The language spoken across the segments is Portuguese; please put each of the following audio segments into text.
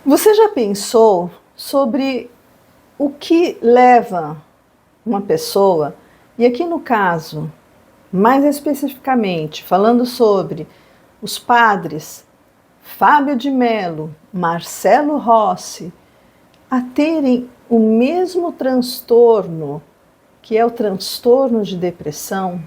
Você já pensou sobre o que leva uma pessoa, e aqui no caso, mais especificamente, falando sobre os padres Fábio de Mello, Marcelo Rossi, a terem o mesmo transtorno, que é o transtorno de depressão?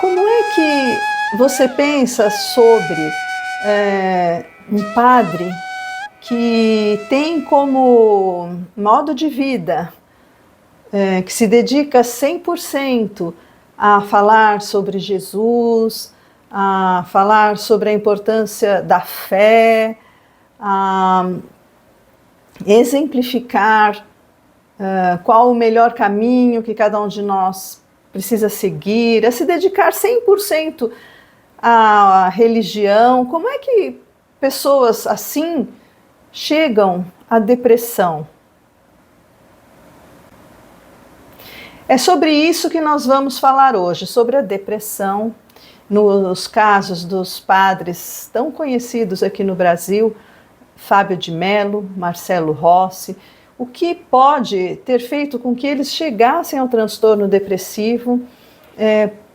Como é que você pensa sobre um padre que tem como modo de vida, que se dedica 100% a falar sobre Jesus, a falar sobre a importância da fé, a exemplificar qual o melhor caminho que cada um de nós precisa seguir, a se dedicar 100% à religião? Como é que pessoas assim chegam à depressão? É sobre isso que nós vamos falar hoje, sobre a depressão, nos casos dos padres tão conhecidos aqui no Brasil, Fábio de Mello, Marcelo Rossi. O que pode ter feito com que eles chegassem ao transtorno depressivo?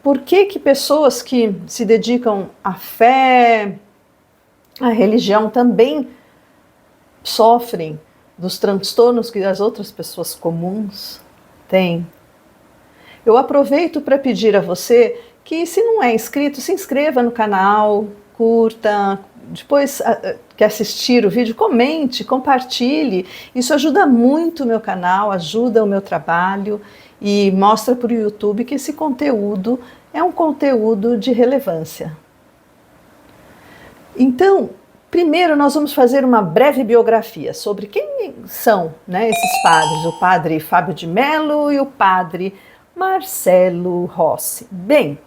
Por que pessoas que se dedicam à fé, à religião, também sofrem dos transtornos que as outras pessoas comuns têm? Eu aproveito para pedir a você que, se não é inscrito, se inscreva no canal, curta, depois que assistir o vídeo, comente, compartilhe. Isso ajuda muito o meu canal, ajuda o meu trabalho e mostra para o YouTube que esse conteúdo é um conteúdo de relevância. Então, primeiro nós vamos fazer uma breve biografia sobre quem são, esses padres, o padre Fábio de Mello e o padre Marcelo Rossi. Bem,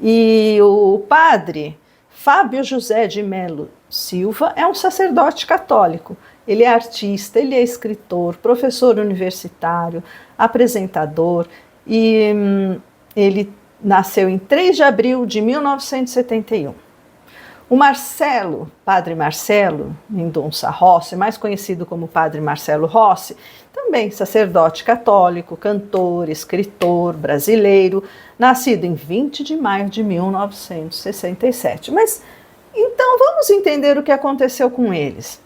e o padre Fábio José de Mello Silva é um sacerdote católico. Ele é artista, ele é escritor, professor universitário, apresentador, e ele nasceu em 3 de abril de 1971. O Marcelo, padre Marcelo Mendonça Rossi, mais conhecido como padre Marcelo Rossi, também sacerdote católico, cantor, escritor brasileiro, nascido em 20 de maio de 1967. Mas então vamos entender o que aconteceu com eles.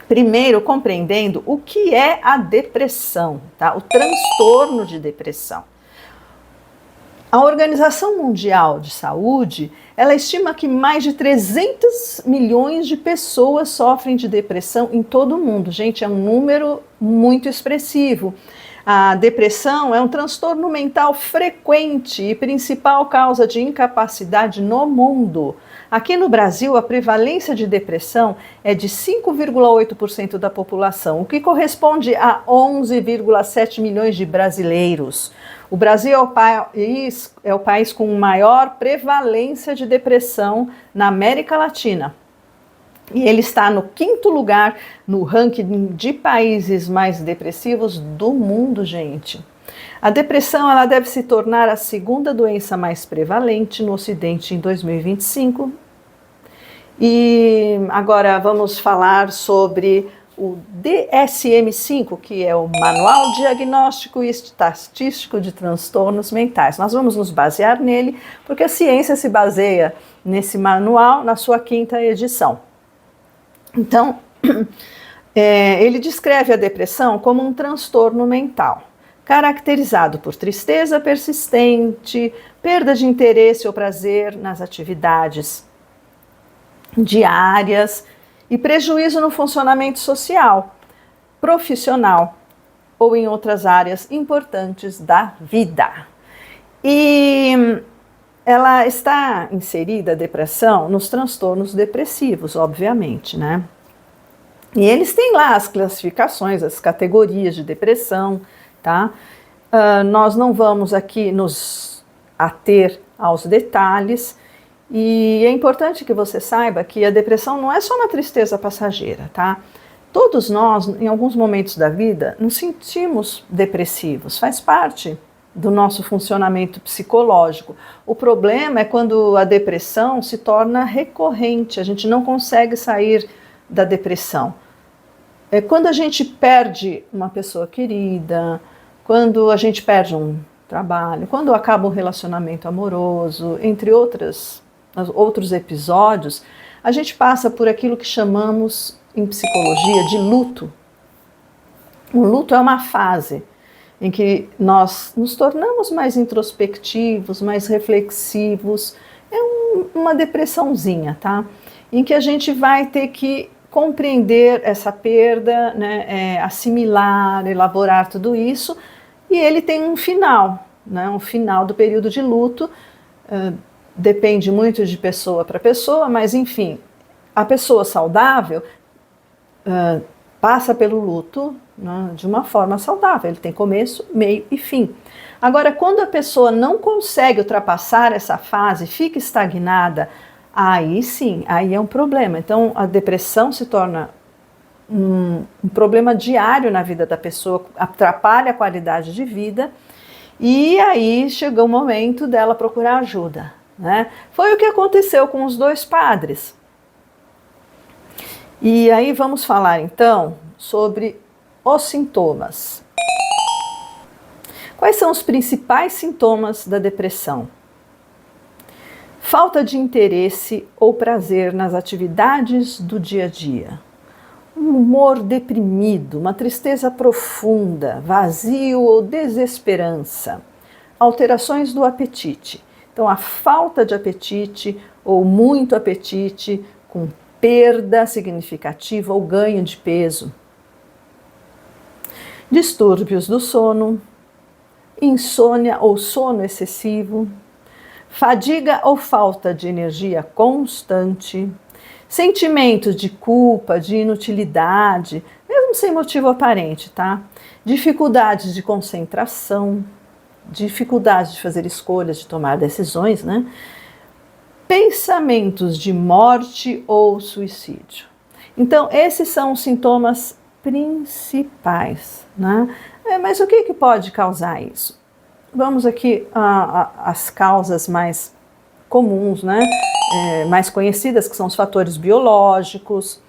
Primeiro, compreendendo o que é a depressão, tá? O transtorno de depressão. A Organização Mundial de Saúde, ela estima que mais de 300 milhões de pessoas sofrem de depressão em todo o mundo. Gente, é um número muito expressivo. A depressão é um transtorno mental frequente e principal causa de incapacidade no mundo. Aqui no Brasil, a prevalência de depressão é de 5,8% da população, o que corresponde a 11,7 milhões de brasileiros. O Brasil é o país com maior prevalência de depressão na América Latina. E ele está no 5º lugar no ranking de países mais depressivos do mundo, gente. A depressão ela deve se tornar a 2ª doença mais prevalente no Ocidente em 2025. E agora vamos falar sobre o DSM-5, que é o Manual Diagnóstico e Estatístico de Transtornos Mentais. Nós vamos nos basear nele, porque a ciência se baseia nesse manual na sua 5ª edição. Então, ele descreve a depressão como um transtorno mental, caracterizado por tristeza persistente, perda de interesse ou prazer nas atividades diárias e prejuízo no funcionamento social, profissional ou em outras áreas importantes da vida. E ela está inserida, a depressão, nos transtornos depressivos, obviamente, né? E eles têm lá as classificações, as categorias de depressão, tá? Nós não vamos aqui nos ater aos detalhes, e é importante que você saiba que a depressão não é só uma tristeza passageira, tá? Todos nós, em alguns momentos da vida, nos sentimos depressivos, faz parte do nosso funcionamento psicológico. O problema é quando a depressão se torna recorrente, a gente não consegue sair da depressão. É quando a gente perde uma pessoa querida, quando a gente perde um trabalho, quando acaba um relacionamento amoroso, entre outros episódios, a gente passa por aquilo que chamamos em psicologia de luto. O luto é uma fase em que nós nos tornamos mais introspectivos, mais reflexivos. É uma depressãozinha, tá? Em que a gente vai ter que compreender essa perda, né, assimilar, elaborar tudo isso, e ele tem um final, né, um final do período de luto. Depende muito de pessoa para pessoa, mas enfim, a pessoa saudável passa pelo luto, né, de uma forma saudável, ele tem começo, meio e fim. Agora, quando a pessoa não consegue ultrapassar essa fase, fica estagnada, aí sim, aí é um problema. Então, a depressão se torna um problema diário na vida da pessoa, atrapalha a qualidade de vida, e aí chegou o momento dela procurar ajuda, né? Foi o que aconteceu com os dois padres. E aí vamos falar então sobre os sintomas. Quais são os principais sintomas da depressão? Falta de interesse ou prazer nas atividades do dia a dia. Um humor deprimido, uma tristeza profunda, vazio ou desesperança. Alterações do apetite. Então, a falta de apetite ou muito apetite, com perda significativa ou ganho de peso. Distúrbios do sono, insônia ou sono excessivo, fadiga ou falta de energia constante, sentimentos de culpa, de inutilidade, mesmo sem motivo aparente, tá? Dificuldades de concentração, dificuldade de fazer escolhas, de tomar decisões, né? Pensamentos de morte ou suicídio. Então, esses são os sintomas principais, né? Mas o que pode causar isso? Vamos aqui às causas mais comuns, né? Mais conhecidas, que são os fatores biológicos,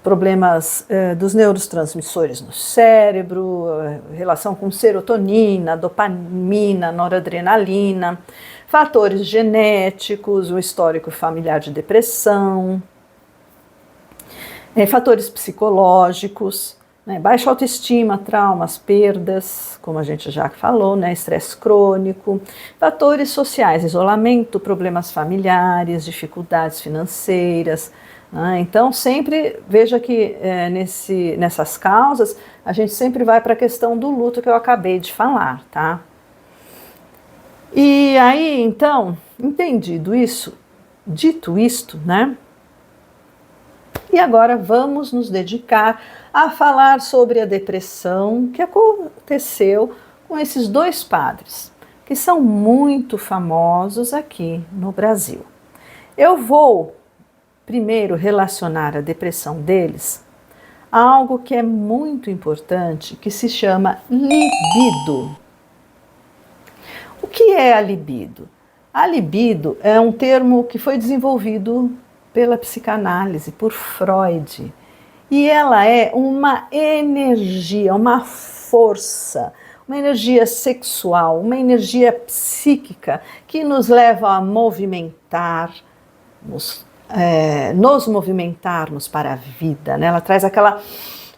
problemas dos neurotransmissores no cérebro, relação com serotonina, dopamina, noradrenalina, fatores genéticos, o histórico familiar de depressão, fatores psicológicos, né, baixa autoestima, traumas, perdas, como a gente já falou, né, estresse crônico, fatores sociais, isolamento, problemas familiares, dificuldades financeiras. Então, sempre veja que nessas causas, a gente sempre vai para a questão do luto que eu acabei de falar, tá? E aí, então, entendido isso, dito isto, né? E agora vamos nos dedicar a falar sobre a depressão que aconteceu com esses dois padres, que são muito famosos aqui no Brasil. Eu vou primeiro relacionar a depressão deles a algo que é muito importante, que se chama libido. O que é a libido? A libido é um termo que foi desenvolvido pela psicanálise, por Freud, e ela é uma energia, uma força, uma energia sexual, uma energia psíquica que nos leva a movimentar, nos movimentarmos para a vida, né? Ela traz aquela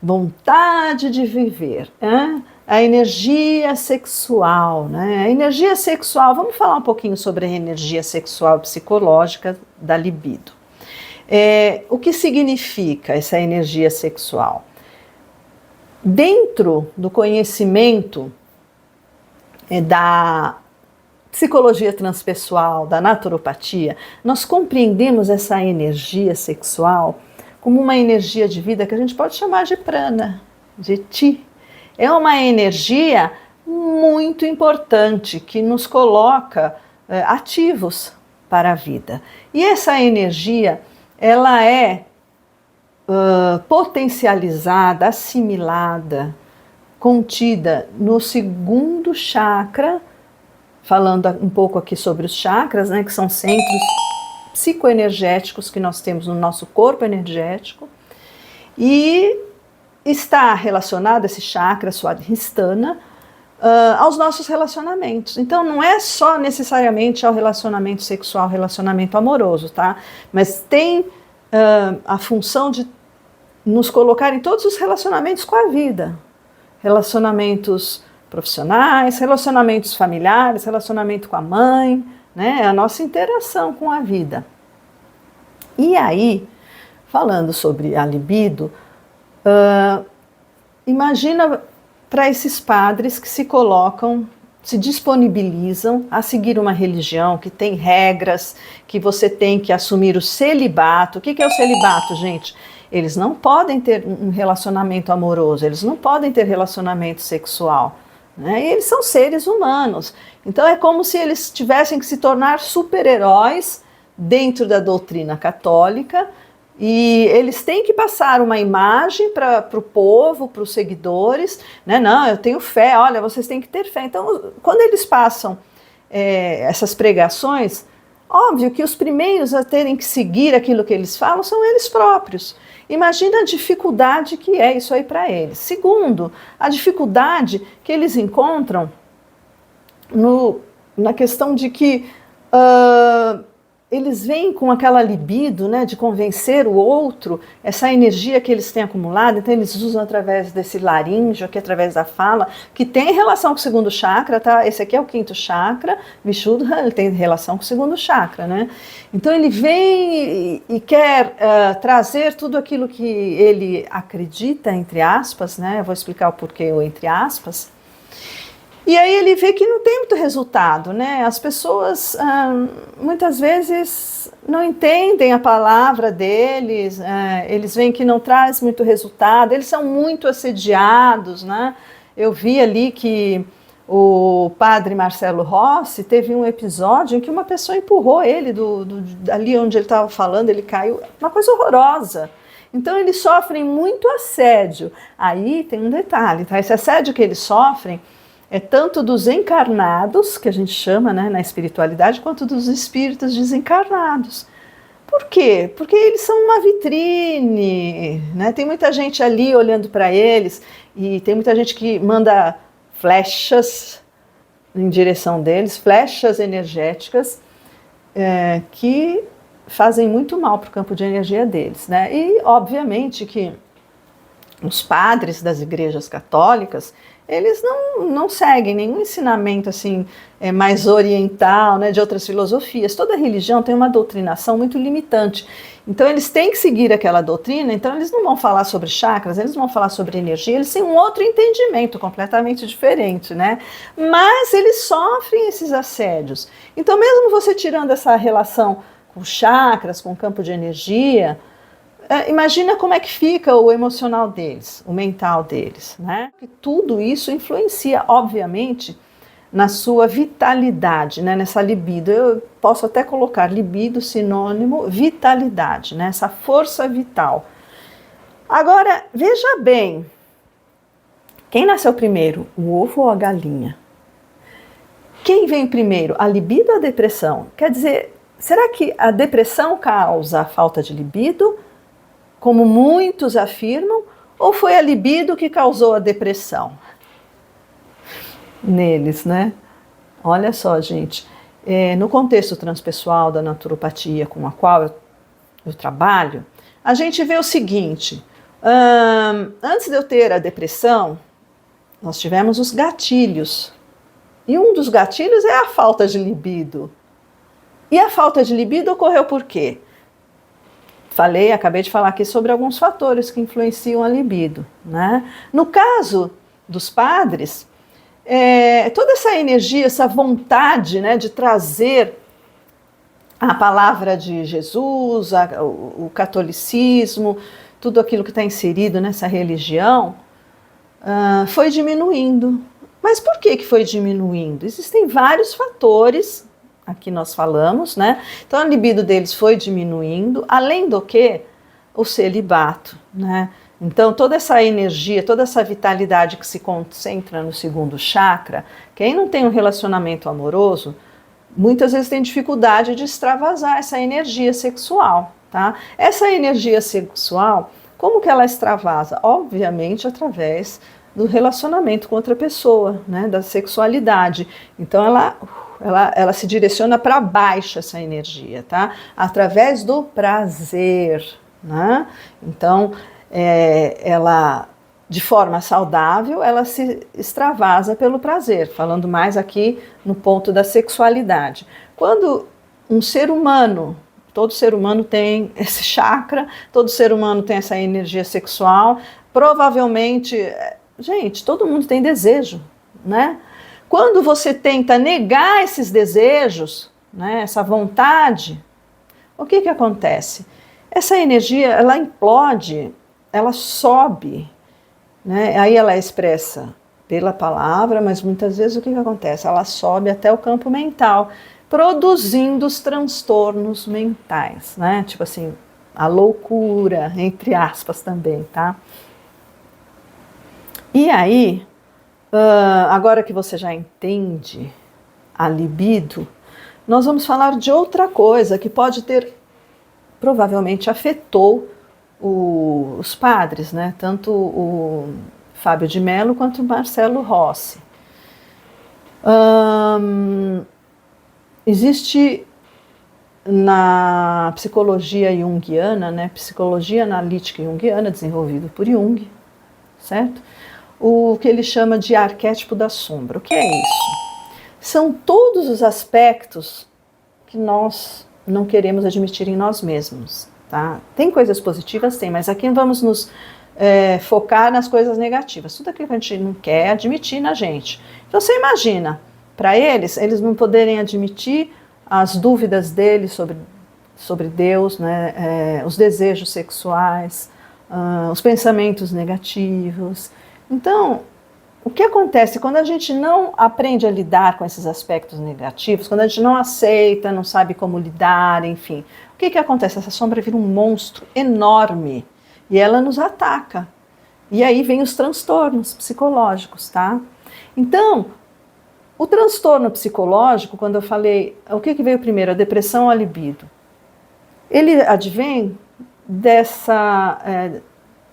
vontade de viver, hein? A energia sexual, né? A energia sexual, vamos falar um pouquinho sobre a energia sexual psicológica da libido. O que significa essa energia sexual? Dentro do conhecimento da psicologia transpessoal, da naturopatia, nós compreendemos essa energia sexual como uma energia de vida que a gente pode chamar de prana, de ti. É uma energia muito importante que nos coloca ativos para a vida. E essa energia, ela é potencializada, assimilada, contida no segundo chakra, falando um pouco aqui sobre os chakras, né, que são centros psicoenergéticos que nós temos no nosso corpo energético, e está relacionado esse chakra, Swadhisthana, aos nossos relacionamentos. Então não é só necessariamente ao relacionamento sexual, relacionamento amoroso, tá? Mas tem a função de nos colocar em todos os relacionamentos com a vida. Relacionamentos profissionais, relacionamentos familiares, relacionamento com a mãe, né? A nossa interação com a vida. E aí, falando sobre a libido, imagina para esses padres que se colocam, se disponibilizam a seguir uma religião que tem regras, que você tem que assumir o celibato. O que é o celibato, gente? Eles não podem ter um relacionamento amoroso, eles não podem ter relacionamento sexual, né? E eles são seres humanos. Então é como se eles tivessem que se tornar super-heróis dentro da doutrina católica, e eles têm que passar uma imagem para o povo, para os seguidores, né? Não, eu tenho fé, olha, vocês têm que ter fé. Então, quando eles passam essas pregações, óbvio que os primeiros a terem que seguir aquilo que eles falam são eles próprios. Imagina a dificuldade que é isso aí para eles. Segundo, a dificuldade que eles encontram na questão de que eles vêm com aquela libido, né, de convencer o outro, essa energia que eles têm acumulada, então eles usam através desse laríngeo, aqui através da fala, que tem relação com o segundo chakra, tá? Esse aqui é o quinto chakra, Vishuddha, ele tem relação com o segundo chakra, né? Então ele vem e quer trazer tudo aquilo que ele acredita, entre aspas, né? Eu vou explicar o porquê o entre aspas. E aí ele vê que não tem muito resultado, né? As pessoas muitas vezes não entendem a palavra deles, eles veem que não traz muito resultado, eles são muito assediados, né? Eu vi ali que o padre Marcelo Rossi teve um episódio em que uma pessoa empurrou ele ali onde ele estava falando, ele caiu, uma coisa horrorosa. Então eles sofrem muito assédio. Aí tem um detalhe, tá? Esse assédio que eles sofrem é tanto dos encarnados, que a gente chama, né, na espiritualidade, quanto dos espíritos desencarnados. Por quê? Porque eles são uma vitrine, né? Tem muita gente ali olhando para eles, e tem muita gente que manda flechas em direção deles, flechas energéticas, que fazem muito mal para o campo de energia deles, né? E, obviamente, que os padres das igrejas católicas, eles não seguem nenhum ensinamento assim, mais oriental, né, de outras filosofias. Toda religião tem uma doutrinação muito limitante. Então eles têm que seguir aquela doutrina, então eles não vão falar sobre chakras, eles não vão falar sobre energia, eles têm um outro entendimento completamente diferente, né? Mas eles sofrem esses assédios. Então mesmo você tirando essa relação com chakras, com o campo de energia, imagina como é que fica o emocional deles, o mental deles, né? Tudo isso influencia, obviamente, na sua vitalidade, né? Nessa libido. Eu posso até colocar libido sinônimo vitalidade, né? Essa força vital. Agora, veja bem, quem nasceu primeiro, o ovo ou a galinha? Quem vem primeiro, a libido ou a depressão? Quer dizer, será que a depressão causa a falta de libido, como muitos afirmam, ou foi a libido que causou a depressão neles, né? Olha só, gente, no contexto transpessoal da naturopatia com a qual eu trabalho, a gente vê o seguinte, antes de eu ter a depressão, nós tivemos os gatilhos, e um dos gatilhos é a falta de libido. E a falta de libido ocorreu por quê? Acabei de falar aqui sobre alguns fatores que influenciam a libido, né? No caso dos padres, toda essa energia, essa vontade, né, de trazer a palavra de Jesus, o catolicismo, tudo aquilo que está inserido nessa religião, foi diminuindo. Mas por que foi diminuindo? Existem vários fatores. Aqui nós falamos, né? Então a libido deles foi diminuindo, além do que o celibato, né? Então, toda essa energia, toda essa vitalidade que se concentra no segundo chakra, quem não tem um relacionamento amoroso, muitas vezes tem dificuldade de extravasar essa energia sexual, tá? Essa energia sexual, como que ela extravasa? Obviamente, através do relacionamento com outra pessoa, né? Da sexualidade. Então, ela se direciona para baixo, essa energia, tá? Através do prazer, né? Então, ela, de forma saudável, ela se extravasa pelo prazer, falando mais aqui no ponto da sexualidade. Quando um ser humano, todo ser humano tem esse chakra, todo ser humano tem essa energia sexual, provavelmente, gente, todo mundo tem desejo, né? Quando você tenta negar esses desejos, né, essa vontade, o que acontece? Essa energia, ela implode, ela sobe, né? Aí ela é expressa pela palavra, mas muitas vezes o que acontece? Ela sobe até o campo mental, produzindo os transtornos mentais, né? Tipo assim, a loucura, entre aspas também, tá? E aí, agora que você já entende a libido, nós vamos falar de outra coisa que pode ter, provavelmente afetou os padres, né? Tanto o Fábio de Mello quanto o Marcelo Rossi. Existe na psicologia junguiana, né? Psicologia analítica junguiana, desenvolvido por Jung, certo? O que ele chama de arquétipo da sombra. O que é isso? São todos os aspectos que nós não queremos admitir em nós mesmos. Tá? Tem coisas positivas? Tem, mas aqui vamos nos focar nas coisas negativas. Tudo aquilo que a gente não quer admitir na gente. Então você imagina, para eles não poderem admitir as dúvidas deles sobre Deus, né? Os desejos sexuais, os pensamentos negativos. Então, o que acontece quando a gente não aprende a lidar com esses aspectos negativos, quando a gente não aceita, não sabe como lidar, enfim, o que acontece? Essa sombra vira um monstro enorme e ela nos ataca. E aí vem os transtornos psicológicos, tá? Então, o transtorno psicológico, quando eu falei, o que veio primeiro, a depressão ou a libido? Ele advém dessa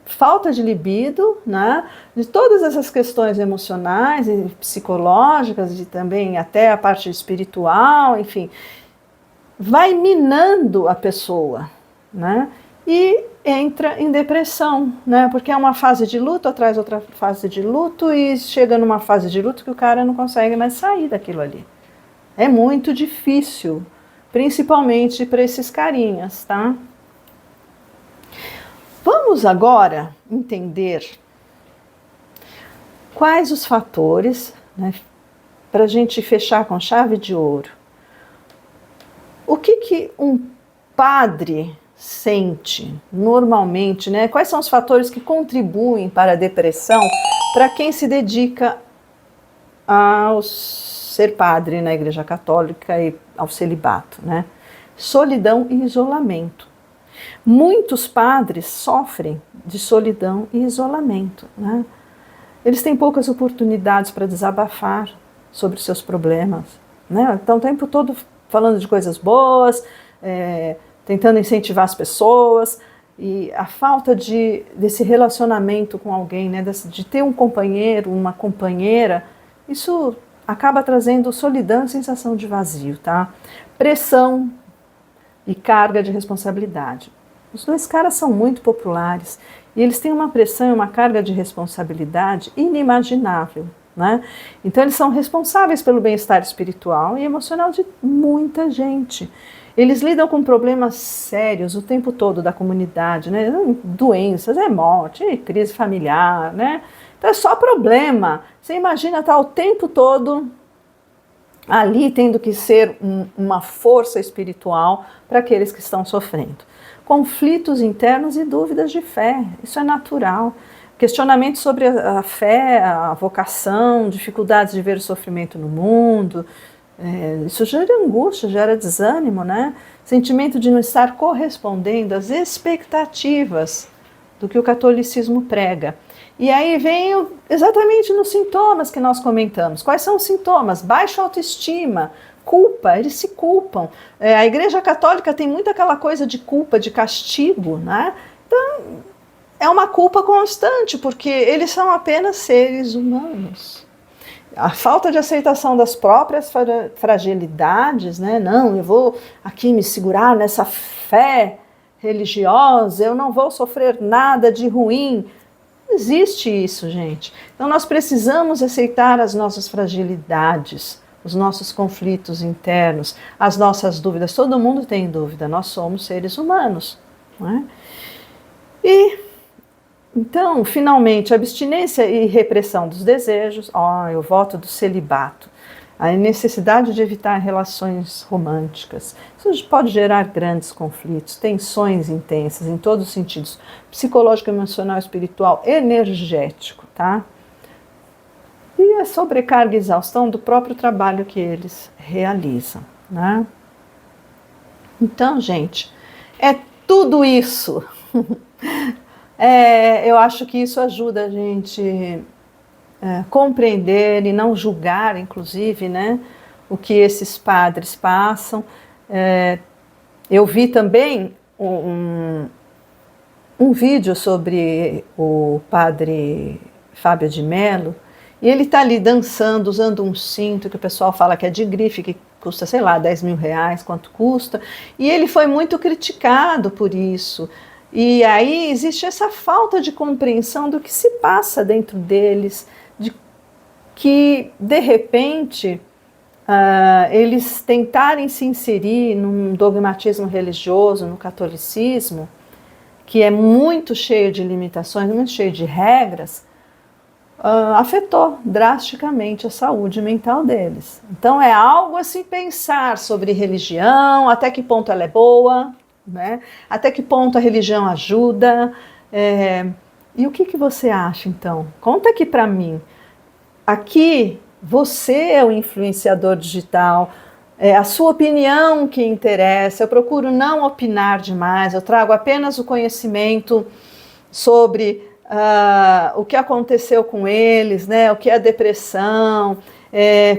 falta de libido, né? De todas essas questões emocionais e psicológicas, e também até a parte espiritual, enfim, vai minando a pessoa, né? E entra em depressão, né? Porque é uma fase de luto atrás outra fase de luto e chega numa fase de luto que o cara não consegue mais sair daquilo ali. É muito difícil, principalmente para esses carinhas, tá? Vamos agora entender quais os fatores, né, para a gente fechar com chave de ouro. O que um padre sente normalmente, né? Quais são os fatores que contribuem para a depressão para quem se dedica ao ser padre na Igreja Católica e ao celibato, né? Solidão e isolamento. Muitos padres sofrem de solidão e isolamento, né? Eles têm poucas oportunidades para desabafar sobre seus problemas, né? Estão o tempo todo falando de coisas boas, tentando incentivar as pessoas, e a falta desse relacionamento com alguém, né? De ter um companheiro, uma companheira, isso acaba trazendo solidão e sensação de vazio, tá? Pressão e carga de responsabilidade. Os dois caras são muito populares e eles têm uma pressão e uma carga de responsabilidade inimaginável, né? Então eles são responsáveis pelo bem-estar espiritual e emocional de muita gente. Eles lidam com problemas sérios o tempo todo da comunidade, né? Doenças, morte, crise familiar, né? Então é só problema. Você imagina estar o tempo todo ali tendo que ser uma força espiritual para aqueles que estão sofrendo. Conflitos internos e dúvidas de fé, isso é natural. Questionamentos sobre a fé, a vocação, dificuldades de ver o sofrimento no mundo, isso gera angústia, gera desânimo, né? Sentimento de não estar correspondendo às expectativas do que o catolicismo prega. E aí vem exatamente nos sintomas que nós comentamos. Quais são os sintomas? Baixa autoestima, culpa, eles se culpam. A Igreja Católica tem muito aquela coisa de culpa, de castigo, né? Então, é uma culpa constante, porque eles são apenas seres humanos. A falta de aceitação das próprias fragilidades, né? Não, eu vou aqui me segurar nessa fé religiosa, eu não vou sofrer nada de ruim. Não existe isso, gente. Então nós precisamos aceitar as nossas fragilidades, os nossos conflitos internos, as nossas dúvidas. Todo mundo tem dúvida, nós somos seres humanos, não é? E então, finalmente, abstinência e repressão dos desejos, o voto do celibato, a necessidade de evitar relações românticas. Isso pode gerar grandes conflitos, tensões intensas em todos os sentidos, psicológico, emocional, espiritual, energético, tá? E a sobrecarga e exaustão do próprio trabalho que eles realizam, né? Então, gente, é tudo isso. Eu acho que isso ajuda a gente compreender e não julgar, inclusive, né, o que esses padres passam. Eu vi também um vídeo sobre o padre Fábio de Mello, e ele está ali dançando, usando um cinto que o pessoal fala que é de grife, que custa, sei lá, 10 mil reais, quanto custa, e ele foi muito criticado por isso. E aí existe essa falta de compreensão do que se passa dentro deles, de que, de repente, eles tentarem se inserir num dogmatismo religioso, no catolicismo, que é muito cheio de limitações, muito cheio de regras, afetou drasticamente a saúde mental deles. Então é algo a se pensar sobre religião, até que ponto ela é boa, né? Até que ponto a religião ajuda, e o que você acha então? Conta aqui para mim. Aqui você é o influenciador digital, a sua opinião que interessa. Eu procuro não opinar demais, eu trago apenas o conhecimento sobre o que aconteceu com eles, né? O que é depressão,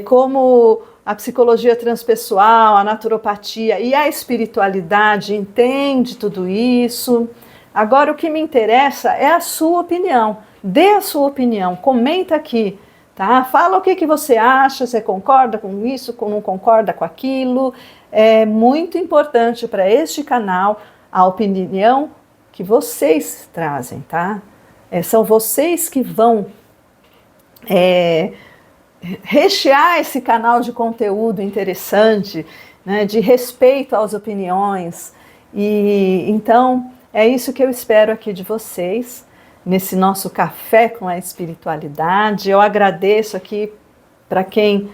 como a psicologia transpessoal, a naturopatia e a espiritualidade entende tudo isso. Agora, o que me interessa é a sua opinião. Dê a sua opinião, comenta aqui, tá? Fala o que você acha, você concorda com isso, não concorda com aquilo. É muito importante para este canal a opinião que vocês trazem, tá? São vocês que vão rechear esse canal de conteúdo interessante, né, de respeito às opiniões. E então é isso que eu espero aqui de vocês, nesse nosso café com a espiritualidade. Eu agradeço aqui para quem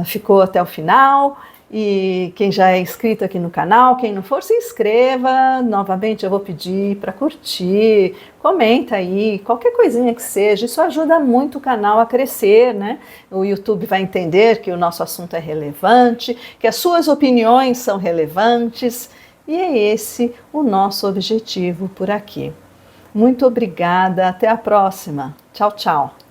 ficou até o final, e quem já é inscrito aqui no canal. Quem não for, se inscreva. Novamente eu vou pedir para curtir, comenta aí, qualquer coisinha que seja, isso ajuda muito o canal a crescer, né? O YouTube vai entender que o nosso assunto é relevante, que as suas opiniões são relevantes, e é esse o nosso objetivo por aqui. Muito obrigada, até a próxima. Tchau, tchau.